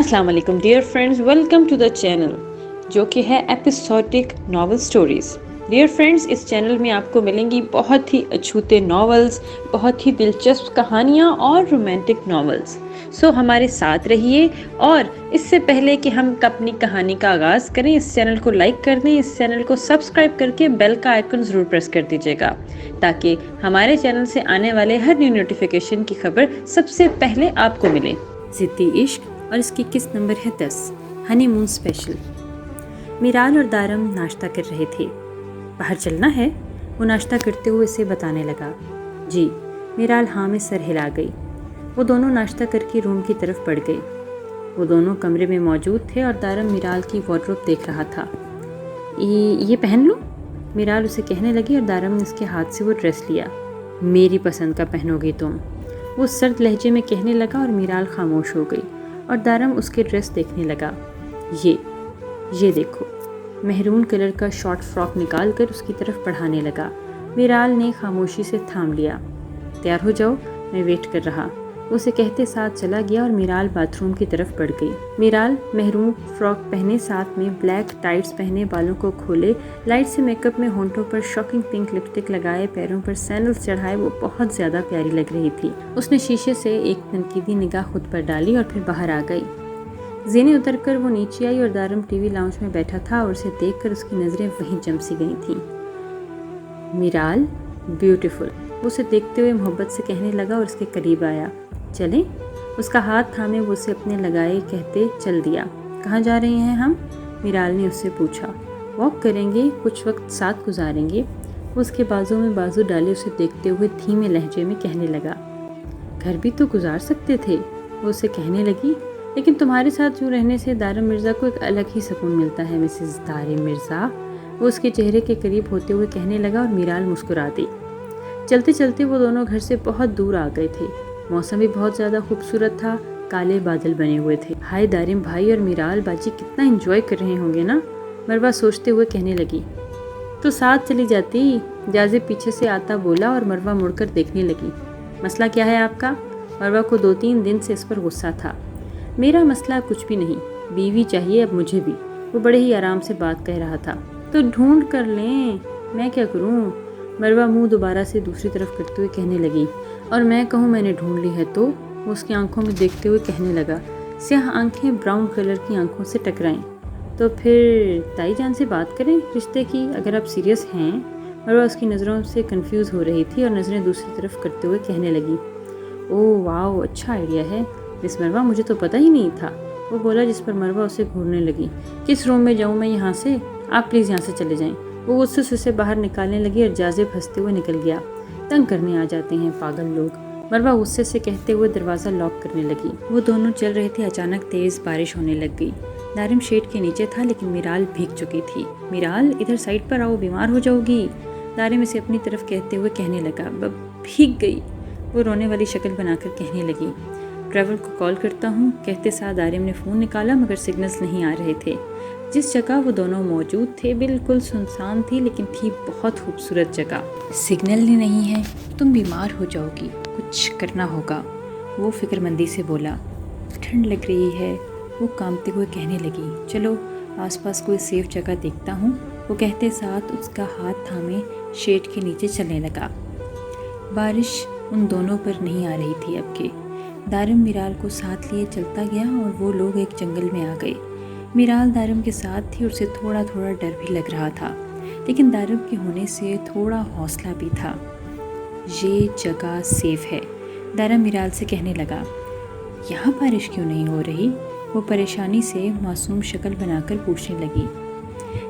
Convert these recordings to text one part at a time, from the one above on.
السلام علیکم dear friends, welcome to the channel جو کہ ہے episodic novel stories. Dear friends, اس چینل میں آپ کو ملیں گی بہت ہی اچھوتے ناولز، بہت ہی دلچسپ کہانیاں اور رومانٹک ناولز۔ سو ہمارے ساتھ رہیے، اور اس سے پہلے کہ ہم اپنی کہانی کا آغاز کریں، اس چینل کو لائک کر دیں، اس چینل کو سبسکرائب کر کے بیل کا آئیکن ضرور پریس کر دیجیے گا تاکہ ہمارے چینل سے آنے والے ہر نیو نوٹیفیکیشن کی خبر سب سے پہلے آپ کو ملے۔ ضدی عشق، اور اس کی قسط نمبر ہے 10، ہنی مون اسپیشل۔ میرال اور دارم ناشتہ کر رہے تھے۔ باہر چلنا ہے؟ وہ ناشتہ کرتے ہوئے اسے بتانے لگا۔ جی، میرال ہاں میں سر ہلا گئی۔ وہ دونوں ناشتہ کر کے روم کی طرف بڑھ گئے۔ وہ دونوں کمرے میں موجود تھے اور دارم میرال کی وارڈروب دیکھ رہا تھا۔ یہ پہن لوں؟ میرال اسے کہنے لگی اور دارم نے اس کے ہاتھ سے وہ ڈریس لیا۔ میری پسند کا پہنو گی تم، وہ سرد لہجے میں کہنے لگا، اور میرال خاموش ہو گئی اور دارم اس کے ڈریس دیکھنے لگا۔ یہ دیکھو۔ مہرون کلر کا شارٹ فراک نکال کر اس کی طرف بڑھانے لگا۔ میرال نے خاموشی سے تھام لیا۔ تیار ہو جاؤ، میں ویٹ کر رہا، وہ اسے کہتے ساتھ چلا گیا اور میرال باتھ روم کی طرف بڑھ گئی۔ میرال مہرون فراک پہنے، ساتھ میں بلیک ٹائٹس پہنے، بالوں کو کھولے، لائٹ سے میک اپ میں، ہونٹوں پر شاکنگ پنک لپسٹک لگائے، پیروں پر سینڈلز چڑھائے، وہ بہت زیادہ پیاری لگ رہی تھی۔ اس نے شیشے سے ایک تنقیدی نگاہ خود پر ڈالی اور پھر باہر آ گئی۔ زینے اتر کر وہ نیچے آئی اور دارم ٹی وی لاؤنج میں بیٹھا تھا اور اسے دیکھ کر اس کی نظریں وہیں جم سی گئی تھیں۔ میرال بیوٹیفل، وہ اسے دیکھتے ہوئے محبت سے کہنے لگا اور اس کے قریب آیا۔ چلیں؟ اس کا ہاتھ تھامے وہ اسے اپنے لگائے کہتے چل دیا۔ کہاں جا رہے ہیں ہم؟ میرال نے اس سے پوچھا۔ واک کریں گے، کچھ وقت ساتھ گزاریں گے، وہ اس کے بازو میں بازو ڈالے اسے دیکھتے ہوئے دھیمے لہجے میں کہنے لگا۔ گھر بھی تو گزار سکتے تھے، وہ اسے کہنے لگی، لیکن تمہارے ساتھ یوں رہنے سے دارم مرزا کو ایک الگ ہی سکون ملتا ہے مسز دارم مرزا، وہ اس کے چہرے کے قریب ہوتے ہوئے کہنے لگا اور میرال مسکرا دی۔ چلتے چلتے وہ دونوں گھر سے بہت دور آ گئے تھے۔ موسم بھی بہت زیادہ خوبصورت تھا، کالے بادل بنے ہوئے تھے۔ ہائے، دارم بھائی اور میرال باجی کتنا انجوائے کر رہے ہوں گے نا، مروہ سوچتے ہوئے کہنے لگی۔ تو ساتھ چلی جاتی، جازب پیچھے سے آتا بولا اور مروہ مڑ کر دیکھنے لگی۔ مسئلہ کیا ہے آپ کا؟ مروہ کو 2-3 دن سے اس پر غصہ تھا۔ میرا مسئلہ کچھ بھی نہیں، بیوی چاہیے اب مجھے بھی، وہ بڑے ہی آرام سے بات کہہ رہا تھا۔ تو ڈھونڈ کر لیں، میں کیا کروں؟ مروہ منہ دوبارہ سے دوسری طرف کرتے ہوئے کہنے لگی۔ اور میں کہوں میں نے ڈھونڈ لی ہے تو؟ وہ اس کی آنکھوں میں دیکھتے ہوئے کہنے لگا۔ سیاہ آنکھیں براؤن کلر کی آنکھوں سے ٹکرائیں۔ تو پھر تائی جان سے بات کریں رشتے کی، اگر آپ سیریس ہیں۔ مروہ اس کی نظروں سے کنفیوز ہو رہی تھی اور نظریں دوسری طرف کرتے ہوئے کہنے لگی۔ اوہ واو، اچھا آئیڈیا ہے مس مروہ، مجھے تو پتہ ہی نہیں تھا، وہ بولا، جس پر مروہ اسے گھورنے لگی۔ کس روم میں جاؤں میں یہاں سے؟ آپ پلیز یہاں سے چلے جائیں، وہ غصے سے اسے باہر نکالنے لگی اور جازب ہنستے ہوئے نکل گیا۔ تنگ کرنے آ جاتے ہیں پاگل لوگ، مروہ غصے سے کہتے ہوئے دروازہ لاک کرنے لگی۔ وہ دونوں چل رہے تھے، اچانک تیز بارش ہونے لگ گئی۔ دارم شیڈ کے نیچے تھا لیکن میرال بھیگ چکی تھی۔ میرال ادھر سائڈ پر آؤ، بیمار ہو جاؤ گی، دارم اسے اپنی طرف کہتے ہوئے کہنے لگا۔ بھیگ گئی، وہ رونے والی شکل بنا کر کہنے لگی۔ ڈرائیور کو کال کرتا ہوں، کہتے ساتھ دارم نے فون نکالا مگر سگنلز نہیں آ رہے تھے۔ جس جگہ وہ دونوں موجود تھے بالکل سنسان تھی، لیکن تھی بہت خوبصورت جگہ۔ سگنل ہی نہیں ہے، تم بیمار ہو جاؤ گی، کچھ کرنا ہوگا، وہ فکر مندی سے بولا۔ ٹھنڈ لگ رہی ہے، وہ کانپتے ہوئے کہنے لگی۔ چلو آس پاس کوئی سیف جگہ دیکھتا ہوں، وہ کہتے ساتھ اس کا ہاتھ تھامے شیڈ کے نیچے چلنے لگا۔ بارش ان دونوں پر نہیں آ رہی تھی اب کہ۔ دارم میرال کو ساتھ لیے چلتا گیا اور وہ لوگ ایک جنگل میں آ گئے۔ میرال دارم کے ساتھ تھی اور اسے تھوڑا تھوڑا ڈر بھی لگ رہا تھا، لیکن دارم کے ہونے سے تھوڑا حوصلہ بھی تھا۔ یہ جگہ سیف ہے، دارم میرال سے کہنے لگا۔ یہاں بارش کیوں نہیں ہو رہی؟ وہ پریشانی سے معصوم شکل بنا کر پوچھنے لگی۔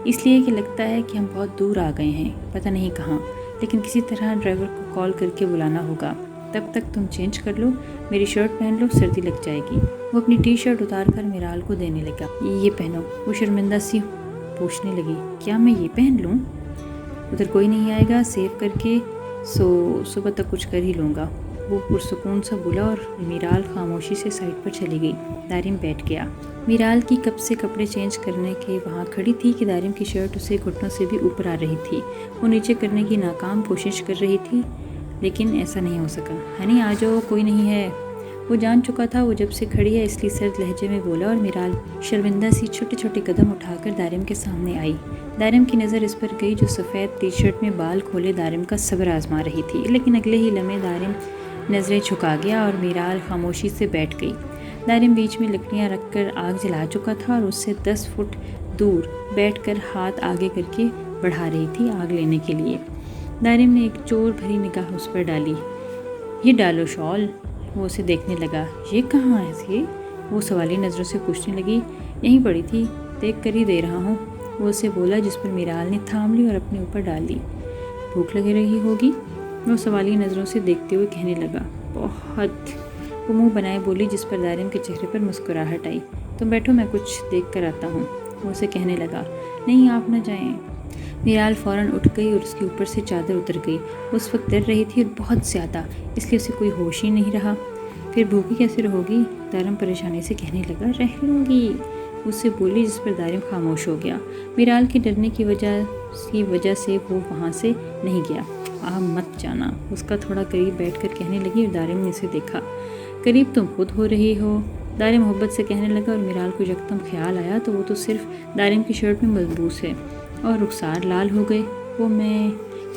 اس لیے کہ لگتا ہے کہ ہم بہت دور آ گئے ہیں، پتہ نہیں کہاں، لیکن کسی طرح ڈرائیور کو کال کر کے بلانا ہوگا۔ تب تک تم چینج کر لو، میری شرٹ پہن لو، سردی لگ جائے گی۔ وہ اپنی ٹی شرٹ اتار کر میرال کو دینے لگا۔ یہ پہنو، وہ شرمندہ سی پوچھنے لگی۔ کیا میں یہ پہن لوں؟ ادھر کوئی نہیں آئے گا، سیو کر کے صبح تک کچھ کر ہی لوں گا، وہ پرسکون سا بولا اور میرال خاموشی سے سائڈ پر چلی گئی۔ دارم بیٹھ گیا۔ میرال کی کب سے کپڑے چینج کرنے کے وہاں کھڑی تھی کہ دارم کی شرٹ اسے گھٹنوں سے بھی اوپر آ رہی تھی۔ وہ نیچے کرنے کی ناکام کوشش کر رہی تھی لیکن ایسا نہیں ہو سکا۔ ہنی آ جاؤ، کوئی نہیں ہے، وہ جان چکا تھا وہ جب سے کھڑی ہے، اس لیے سرد لہجے میں بولا اور میرال شرمندہ سی چھوٹے چھوٹے قدم اٹھا کر دارم کے سامنے آئی۔ دارم کی نظر اس پر گئی جو سفید ٹی شرٹ میں بال کھولے دارم کا صبر آزما رہی تھی، لیکن اگلے ہی لمحے دارم نظریں جھکا گیا اور میرال خاموشی سے بیٹھ گئی۔ دارم بیچ میں لکڑیاں رکھ کر آگ جلا چکا تھا اور اس سے 10 فٹ دور بیٹھ کر ہاتھ آگے کر کے بڑھا رہی تھی آگ لینے کے لیے۔ دارم نے ایک چور بھری نگاہ اس پر ڈالی۔ یہ ڈالو شال۔ وہ اسے دیکھنے لگا۔ یہ کہاں ہے یہ؟ وہ سوالی نظروں سے پوچھنے لگی۔ یہیں پڑی تھی، دیکھ کر ہی دے رہا ہوں، وہ اسے بولا، جس پر میرال نے تھام لی اور اپنے اوپر ڈال لی۔ بھوک لگے رہی ہوگی؟ وہ سوالی نظروں سے دیکھتے ہوئے کہنے لگا۔ بہت۔ وہ منہ بنائے بولی، جس پر دارم کے چہرے پر مسکراہٹ آئی۔ تم بیٹھو، میں کچھ دیکھ کر آتا ہوں، وہ اسے کہنے لگا۔ نہیں، آپ نہ جائیں۔ میرال فوراً اٹھ گئی اور اس کے اوپر سے چادر اتر گئی۔ اس وقت ڈر رہی تھی اور بہت زیادہ، اس لیے اسے کوئی ہوش ہی نہیں رہا۔ پھر بھوکی کیسے رہوگی؟ دارم پریشانی سے کہنے لگا۔ رہ لوں گی، اس سے بولی، جس پر دارم خاموش ہو گیا۔ میرال کے ڈرنے کی وجہ سے وہ وہاں سے نہیں گیا۔ آپ مت جانا، اس کا تھوڑا قریب بیٹھ کر کہنے لگی اور دارم نے اسے دیکھا۔ قریب تم خود ہو رہی ہو، دارم محبت سے کہنے لگا، اور میرال کو یکدم خیال آیا تو وہ تو صرف دارم کی شرٹ میں ملبوس ہے، اور رخسار لال ہو گئے۔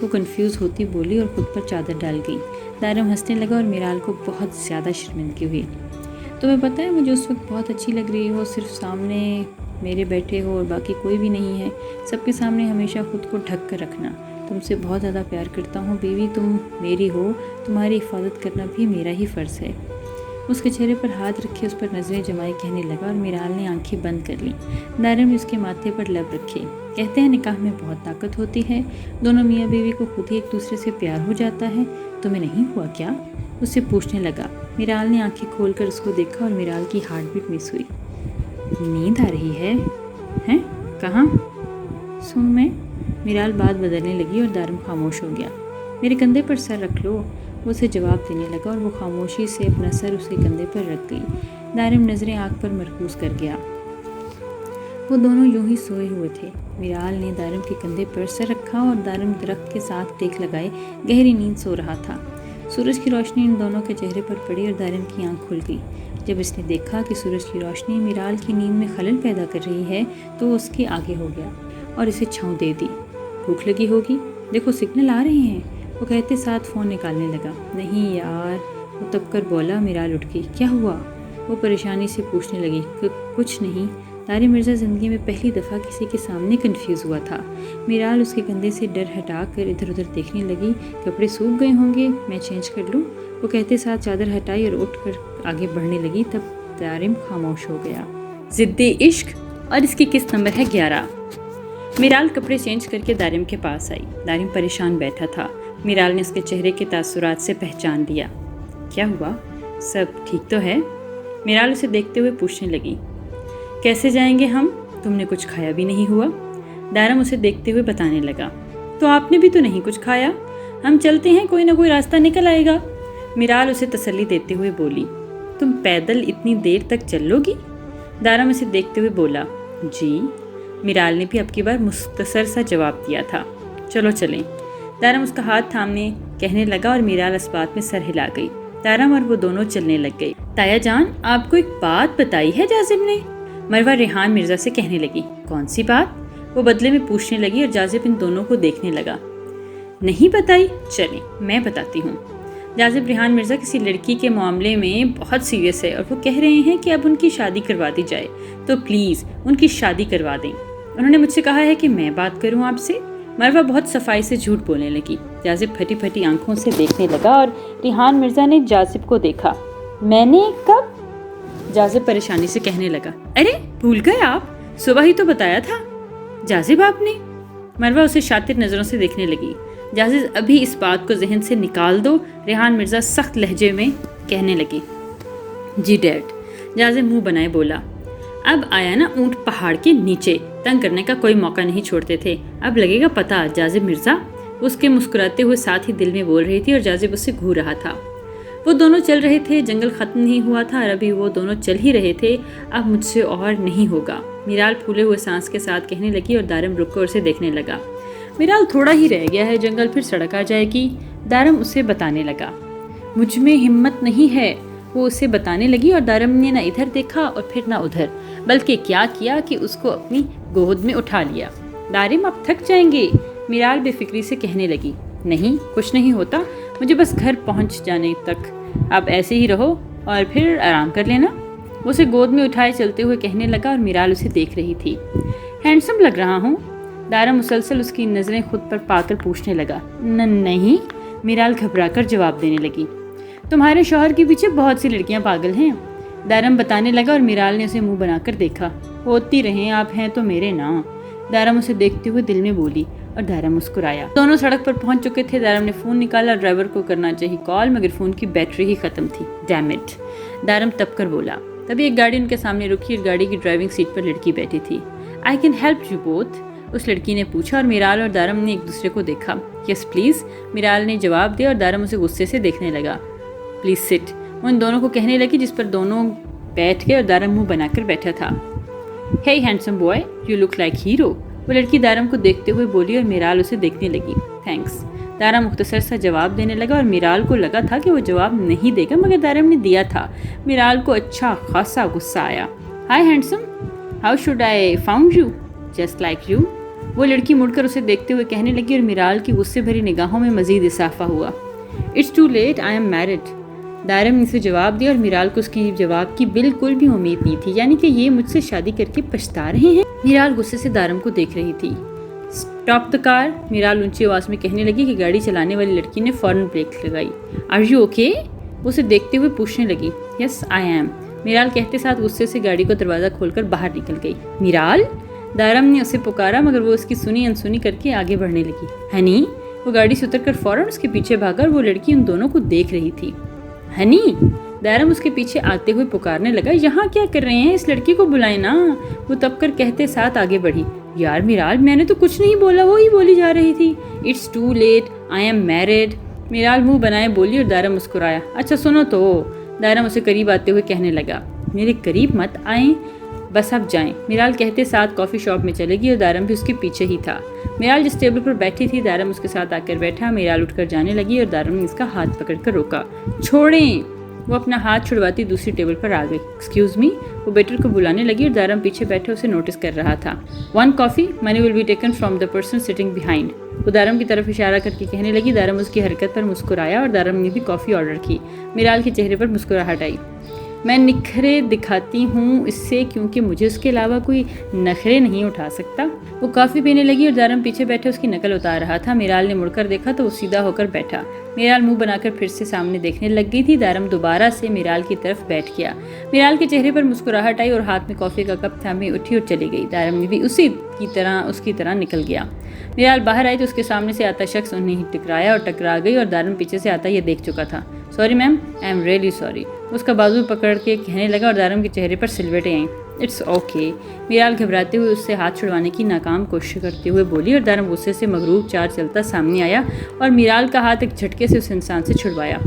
وہ کنفیوز ہوتی بولی اور خود پر چادر ڈال گئی۔ دارم ہنسنے لگا اور میرال کو بہت زیادہ شرمندگی ہوئی۔ تمہیں پتہ ہے مجھے اس وقت بہت اچھی لگ رہی ہو، صرف سامنے میرے بیٹھے ہو اور باقی کوئی بھی نہیں ہے، سب کے سامنے ہمیشہ خود کو ڈھک کر رکھنا۔ تم سے بہت زیادہ پیار کرتا ہوں بیوی، تم میری ہو، تمہاری حفاظت کرنا بھی میرا ہی فرض ہے۔ اس کے چہرے پر ہاتھ رکھے اس پر نظریں جمائے کہنے لگا، اور میرال نے آنکھیں بند کر لیں۔ دارم نے اس کے ماتھے پر لب رکھے۔ کہتے ہیں نکاح میں بہت طاقت ہوتی ہے، دونوں میاں بیوی کو خود ہی ایک دوسرے سے پیار ہو جاتا ہے۔ تمہیں نہیں ہوا کیا؟ اس سے پوچھنے لگا۔ میرال نے آنکھیں کھول کر اس کو دیکھا اور میرال کی ہارٹ بیٹ مس ہوئی۔ نیند آ رہی ہے؟ ہیں؟ کہاں؟ سو میں؟ میرال بات بدلنے لگی اور دارم خاموش ہو گیا۔ میرے کندھے پر سر رکھ لو، وہ اسے جواب دینے لگا اور وہ خاموشی سے اپنا سر اس کے کندھے پر رکھ گئی۔ دارم نظریں آنکھ پر مرکوز کر گیا۔ وہ دونوں یوں ہی سوئے ہوئے تھے۔ میرال نے دارم کے کندھے پر سر رکھا اور دارم درخت کے ساتھ ٹیک لگائے گہری نیند سو رہا تھا۔ سورج کی روشنی ان دونوں کے چہرے پر پڑی اور دارم کی آنکھ کھل گئی۔ جب اس نے دیکھا کہ سورج کی روشنی میرال کی نیند میں خلل پیدا کر رہی ہے تو وہ اس کے آگے ہو گیا اور اسے چھاؤں دے دی۔ بھوک لگی ہوگی، دیکھو سگنل آ رہے ہیں، وہ کہتے ساتھ فون نکالنے لگا۔ نہیں یار، وہ تب کر بولا۔ میرال اٹھ گئی۔ کیا ہوا؟ وہ پریشانی سے پوچھنے لگی۔ کچھ نہیں، طارق مرزا زندگی میں پہلی دفعہ کسی کے سامنے کنفیوز ہوا تھا۔ میرال اس کے کندھے سے ڈر ہٹا کر ادھر ادھر دیکھنے لگی۔ کپڑے سوکھ گئے ہوں گے، میں چینج کر لوں، وہ کہتے ساتھ چادر ہٹائی اور اٹھ کر آگے بڑھنے لگی۔ تب دارم خاموش ہو گیا۔ ضد عشق، اور اس کی قسط نمبر ہے 11۔ میرال کپڑے چینج کر کے دارم کے پاس آئی۔ دارم پریشان بیٹھا تھا۔ میرال نے اس کے چہرے کے تاثرات سے پہچان لیا۔ کیا ہوا؟ سب ٹھیک تو ہے؟ میرال اسے دیکھتے ہوئے پوچھنے لگی۔ کیسے جائیں گے ہم؟ تم نے کچھ کھایا بھی نہیں ہوا؟ دارم اسے دیکھتے ہوئے بتانے لگا۔ تو آپ نے بھی تو نہیں کچھ کھایا، ہم چلتے ہیں، کوئی نہ کوئی راستہ نکل آئے گا، میرال اسے تسلی دیتے ہوئے بولی۔ تم پیدل اتنی دیر تک چل لو گی؟ دارم اسے دیکھتے ہوئے بولا۔ جی، میرال نے بھی اب کی بار مختصر سا جواب دیا تھا۔ چلو چلیں، دارم اس کا ہاتھ تھامنے کہنے لگا اور میرال اس بات میں سر ہلا گئی۔ دارم اور وہ دونوں چلنے لگ گئے۔ تایا جان، آپ کو ایک بات بتائی ہے جازب نے؟ مروہ ریحان مرزا سے کہنے لگی۔ کون سی بات؟ وہ بدلے میں پوچھنے لگی اور جازب ان دونوں کو دیکھنے لگا۔ نہیں بتائی؟ چلیں میں بتاتی ہوں۔ جازب ریحان مرزا کسی لڑکی کے معاملے میں بہت سیریس ہے اور وہ کہہ رہے ہیں کہ اب ان کی شادی کروا دی جائے، تو پلیز ان کی شادی کروا دیں۔ انہوں نے مجھ سے کہا ہے کہ میں بات کروں آپ سے۔ مروہ بہت صفائی سے جھوٹ بولنے لگی۔ جازب پھٹی پھٹی آنکھوں سے دیکھنے لگا اور ریحان مرزا نے جازب کو دیکھا۔ میں نے کب؟ جازب پریشانی سے کہنے لگا۔ ارے بھول گئے آپ، صبح ہی تو بتایا تھا جازب آپ نے۔ مروہ اسے شاطر نظروں سے دیکھنے لگی۔ جازب ابھی اس بات کو ذہن سے نکال دو، ریحان مرزا سخت لہجے میں کہنے لگی۔ جی ڈیڈ، جازب منہ بنائے بولا۔ اب آیا نا اونٹ پہاڑ کے نیچے، تنگ کرنے کا کوئی موقع نہیں چھوڑتے تھے، اب لگے گا پتہ جازب مرزا، اس کے مسکراتے ہوئے ساتھ ہی دل میں بول رہی تھی اور جازب اس سے گھور رہا تھا۔ وہ دونوں چل رہے تھے، جنگل ختم نہیں ہوا تھا اور ابھی وہ دونوں چل ہی رہے تھے۔ اب مجھ سے اور نہیں ہوگا، میرال پھولے ہوئے سانس کے ساتھ کہنے لگی اور دارم رک کر اسے دیکھنے لگا۔ میرال تھوڑا ہی رہ گیا ہے، جنگل پھر سڑک آ جائے گی، دارم اسے بتانے لگا۔ مجھ میں ہمت نہیں ہے، وہ اسے بتانے لگی اور دارم نے نہ ادھر دیکھا اور پھر نہ ادھر، بلکہ کیا کیا کہ اس کو اپنی گود میں اٹھا لیا۔ دارم اب تھک جائیں گے، میرال بے فکری سے کہنے لگی۔ نہیں، کچھ نہیں ہوتا، مجھے بس گھر پہنچ جانے تک، اب ایسے ہی رہو اور پھر آرام کر لینا۔ وہ اسے گود میں اٹھائے چلتے ہوئے کہنے لگا اور میرال اسے دیکھ رہی تھی۔ ہینڈسم لگ رہا ہوں، دارم مسلسل اس کی نظریں خود پر پا کر پوچھنے لگا۔ نہیں، میرال گھبرا کر جواب دینے لگی۔ تمہارے شوہر کے پیچھے بہت سی لڑکیاں پاگل ہیں، دارم بتانے لگا اور میرال نے اسے منہ بنا کر دیکھا۔ ہوتی رہیں، آپ ہیں تو میرے نا، دارم اسے دیکھتے ہوئے دل میں بولی اور دارم مسکرایا۔ دونوں سڑک پر پہنچ چکے تھے۔ دارم نے فون نکالا، ڈرائیور کو کرنا چاہی کال، مگر فون کی بیٹری ہی ختم تھی۔ ڈیم اٹ، دارم تپ کر بولا۔ تبھی ایک گاڑی ان کے سامنے رکی اور گاڑی کی ڈرائیونگ سیٹ پر لڑکی بیٹھی تھی۔ I can help you both, اس لڑکی نے پوچھا اور میرال اور دارم نے ایک دوسرے کو دیکھا۔ یس پلیز، میرال نے جواب دیا اور دارم اسے غصے سے دیکھنے لگا۔ پلیز سٹ، وہ ان دونوں کو کہنے لگی، جس پر دونوں بیٹھ گئے اور دارم منہ بنا کر بیٹھا تھا۔ Hey handsome boy, you look like hero, وہ لڑکی دارم کو دیکھتے ہوئے بولی اور میرال اسے دیکھنے لگی۔ تھینکس، دارم مختصر سا جواب دینے لگا اور میرال کو لگا تھا کہ وہ جواب نہیں دے گا، مگر دارم نے دیا تھا۔ میرال کو اچھا خاصا غصہ آیا۔ High handsome, how should I found you? Just like you, وہ لڑکی مڑ کر اسے دیکھتے ہوئے کہنے لگی اور میرال کی غصے بھری نگاہوں میں مزید اضافہ ہوا۔ It's too late, I am married, دارم نے اسے جواب دیا اور میرال کو اس کی جواب کی بالکل بھی امید نہیں تھی، یعنی کہ یہ مجھ سے شادی کر کے پچھتا رہے ہیں۔ میرال غصے سے دارم کو دیکھ رہی تھی۔ اسٹاپ دا کار، میرال اونچی آواز میں کہنے لگی کہ گاڑی چلانے والی لڑکی نے فوراً بریک لگائی۔ Are you okay? وہ اسے دیکھتے ہوئے پوچھنے لگی۔ یس آئی ایم، میرال کہتے ساتھ غصے سے گاڑی کو دروازہ کھول کر باہر نکل گئی۔ میرال، دارم نے اسے پکارا مگر وہ اس کی سنی انسنی کر کے آگے بڑھنے لگی۔ ہنی، وہ گاڑی سے اتر کر فوراً اس کے پیچھے بھاگا اور وہ لڑکی ان دونوں کو دیکھ رہی تھی۔ ہنی، دارم اس کے پیچھے آتے ہوئے پکارنے لگا۔ یہاں کیا کر رہے ہیں؟ اس لڑکی کو بلائیں نا، وہ تب کر کہتے ساتھ آگے بڑھی۔ یار میرال، میں نے تو کچھ نہیں بولا، وہی بولی جا رہی تھی۔ It's too late, I am married, Miral منہ بنائے بولی اور دارم مسکرایا۔ اچھا سنو تو، دارم اسے قریب آتے ہوئے کہنے لگا۔ میرے قریب مت آئیں، بس اب جائیں، میرال کہتے ساتھ کافی شاپ میں چلے گی اور دارم بھی اس کے پیچھے ہی تھا۔ میرال جس ٹیبل پر بیٹھی تھی، دارم اس کے ساتھ آ کر بیٹھا۔ میرال اٹھ کر جانے لگی اور دارم نے اس کا ہاتھ پکڑ کر روکا۔ چھوڑیں، وہ اپنا ہاتھ چھڑواتی دوسری ٹیبل پر آ گئی۔ ایکسکیوز می، وہ بیٹر کو بلانے لگی اور دارم پیچھے بیٹھے اسے نوٹس کر رہا تھا۔ One coffee, money will be taken from the person sitting behind, وہ دارم کی طرف اشارہ کر کے کہنے لگی۔ دارم اس کی حرکت پر مسکرایا اور دارم نے بھی کافی آرڈر کی۔ میرال کے چہرے پر مسکراہٹ آئی۔ میں نکھرے دکھاتی ہوں اس سے کیونکہ مجھے اس کے علاوہ کوئی نخرے نہیں اٹھا سکتا۔ وہ کافی پینے لگی اور دارم پیچھے بیٹھے اس کی نقل اتار رہا تھا۔ میرال نے مڑ کر دیکھا تو وہ سیدھا ہو کر بیٹھا۔ میرال منہ بنا کر پھر سے سامنے دیکھنے لگ گئی تھی۔ دارم دوبارہ سے میرال کی طرف بیٹھ گیا۔ میرال کے چہرے پر مسکراہٹ آئی اور ہاتھ میں کافی کا کپ تھامے اٹھی اور چلی گئی۔ دارم نے بھی اس کی طرح نکل گیا۔ میرال باہر آئی تو اس کے سامنے سے آتا شخص انہیں ٹکرایا اور ٹکرا گئی اور دارم پیچھے سے آتا یہ دیکھ چکا تھا۔ Sorry ma'am, I am really sorry, اس کا بازو پکڑ کے کہنے لگا اور دارم کے چہرے پر سلوٹیں آئیں۔ اٹس اوکے، میرال گھبراتے ہوئے اس سے ہاتھ چھڑوانے کی ناکام کوشش کرتے ہوئے بولی اور دارم غصے سے مغروب چار چلتا سامنے آیا اور میرال کا ہاتھ ایک جھٹکے سے اس انسان سے چھڑوایا۔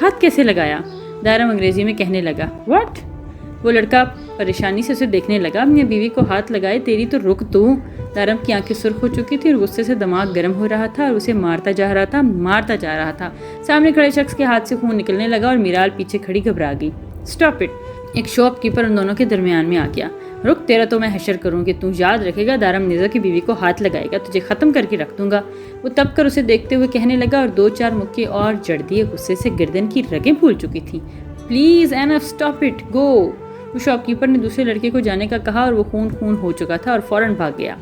ہاتھ کیسے لگایا؟ دارم انگریزی میں کہنے لگا۔ واٹ؟ وہ لڑکا پریشانی سے اسے دیکھنے لگا۔ اپنی بیوی کو ہاتھ لگائے، تیری تو رک تو۔ دارم کی آنکھیں سرخ ہو چکی تھی اور غصے سے دماغ گرم ہو رہا تھا اور اسے مارتا جا رہا تھا۔ سامنے کھڑے شخص کے ہاتھ سے خون نکلنے لگا اور میرال پیچھے کھڑی گھبرا گئی۔ اسٹاپ اٹ، ایک شاپ کیپر ان دونوں کے درمیان میں آ گیا۔ رک، تیرا تو میں حشر کروں گی، تو یاد رکھے گا دارم نیزا کی بیوی کو ہاتھ لگائے گا تجھے ختم کر کے رکھ دوں گا۔ وہ تب کر اسے دیکھتے ہوئے کہنے لگا اور دو چار مکے اور جڑ دیے۔ غصے سے گردن کی رگیں پھول چکی تھیں۔ پلیز اینف، اسٹاپ اٹ، گو، وہ شاپ کیپر نے دوسرے لڑکے کو جانے کا کہا اور وہ خون ہو چکا تھا اور فوراً بھاگ گیا۔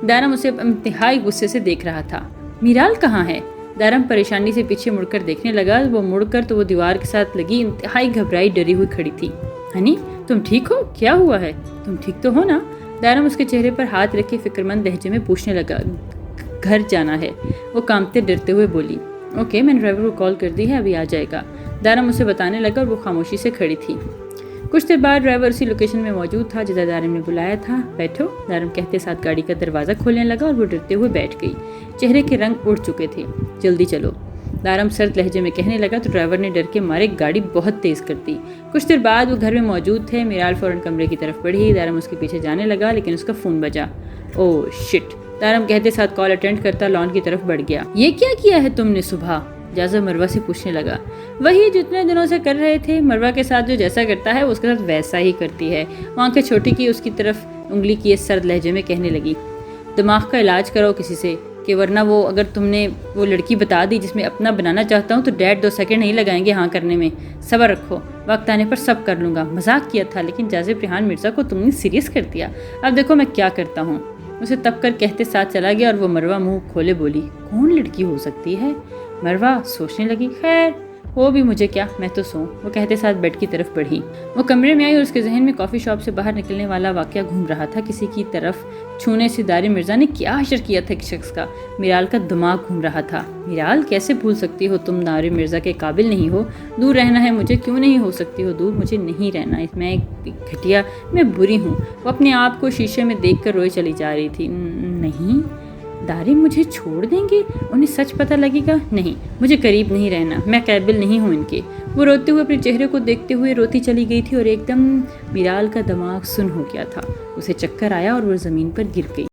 دارم اسے انتہائی غصے سے دیکھ رہا تھا۔ میرال کہاں ہے؟ دارم پریشانی سے پیچھے مڑ کر دیکھنے لگا۔ وہ مڑ کر تو وہ دیوار کے ساتھ لگی انتہائی گھبرائی ڈری ہوئی کھڑی تھی۔ ہنی، تم ٹھیک ہو؟ کیا ہوا ہے؟ تم ٹھیک تو ہو نا؟ دارم اس کے چہرے پر ہاتھ رکھ کے فکرمند لہجے میں پوچھنے لگا۔ گھر جانا ہے، وہ کانپتے ڈرتے ہوئے بولی۔ اوکے، میں نے ڈرائیور کو کال کر دی ہے، ابھی آ جائے گا، دارم اسے بتانے لگا اور وہ خاموشی سے کھڑی تھی۔ کچھ دیر بعد ڈرائیور اسی لوکیشن میں موجود تھا جدھر دارم نے بلایا تھا۔ بیٹھو، دارم کہتے ساتھ گاڑی کا دروازہ کھولنے لگا اور وہ ڈرتے ہوئے بیٹھ گئی۔ چہرے کے رنگ اڑ چکے تھے۔ جلدی چلو، دارم سرد لہجے میں کہنے لگا تو ڈرائیور نے ڈر کے مارے گاڑی بہت تیز کر دی۔ کچھ دیر بعد وہ گھر میں موجود تھے۔ میرال فوراً کمرے کی طرف بڑھی۔ دارم اس کے پیچھے جانے لگا لیکن اس کا فون بجا۔ اوہ شٹ، دارم کہتے ساتھ کال اٹینڈ کرتا لان کی طرف بڑھ گیا۔ یہ کیا کیا ہے تم نے صبح؟ جازب مروہ سے پوچھنے لگا۔ وہی جتنے دنوں سے کر رہے تھے، مروہ کے ساتھ جو جیسا کرتا ہے وہ اس کے ساتھ ویسا ہی کرتی ہے۔ وہ آنکھیں چھوٹی کی اس کی طرف انگلی کیے سرد لہجے میں کہنے لگی، دماغ کا علاج کرو کسی سے، کہ ورنہ وہ اگر تم نے وہ لڑکی بتا دی جس میں اپنا بنانا چاہتا ہوں تو ڈیڈ 2 سیکنڈ نہیں لگائیں گے ہاں کرنے میں۔ صبر رکھو، وقت آنے پر سب کر لوں گا۔ مذاق کیا تھا لیکن جازب ریحان مرزا کو تم نے سیریس کر دیا۔ اب دیکھو میں کیا کرتا ہوں۔ اسے تب کر کہتے ساتھ چلا گیا اور وہ مروہ منہ کھولے بولی، کون لڑکی ہو سکتی ہے؟ مروہ سوچنے لگی، خیر وہ بھی مجھے کیا، میں تو سوں۔ وہ کہتے ساتھ بیڈ کی طرف بڑھی۔ وہ کمرے میں آئی اور اس کے ذہن میں کافی شاپ سے باہر نکلنے والا واقعہ گھوم رہا تھا۔ کسی کی طرف چھونے سے دارم مرزا نے کیا حشر کیا تھا ایک شخص کا۔ میرال کا دماغ گھوم رہا تھا۔ میرال کیسے بھول سکتی ہو تم دارم مرزا کے قابل نہیں ہو؟ دور رہنا ہے مجھے، کیوں نہیں ہو سکتی ہو دور؟ مجھے نہیں رہنا، میں ایک گھٹیا، میں بری ہوں۔ وہ اپنے آپ کو شیشے میں دیکھ کر روئے چلی جا رہی تھی۔ نہیں، دارم مجھے چھوڑ دیں گے؟ انہیں سچ پتہ لگے گا؟ نہیں، مجھے قریب نہیں رہنا، میں قابل نہیں ہوں ان کے۔ وہ روتے ہوئے اپنے چہرے کو دیکھتے ہوئے روتی چلی گئی تھی اور ایک دم میرال کا دماغ سن ہو گیا تھا۔ اسے چکر آیا اور وہ زمین پر گر گئی۔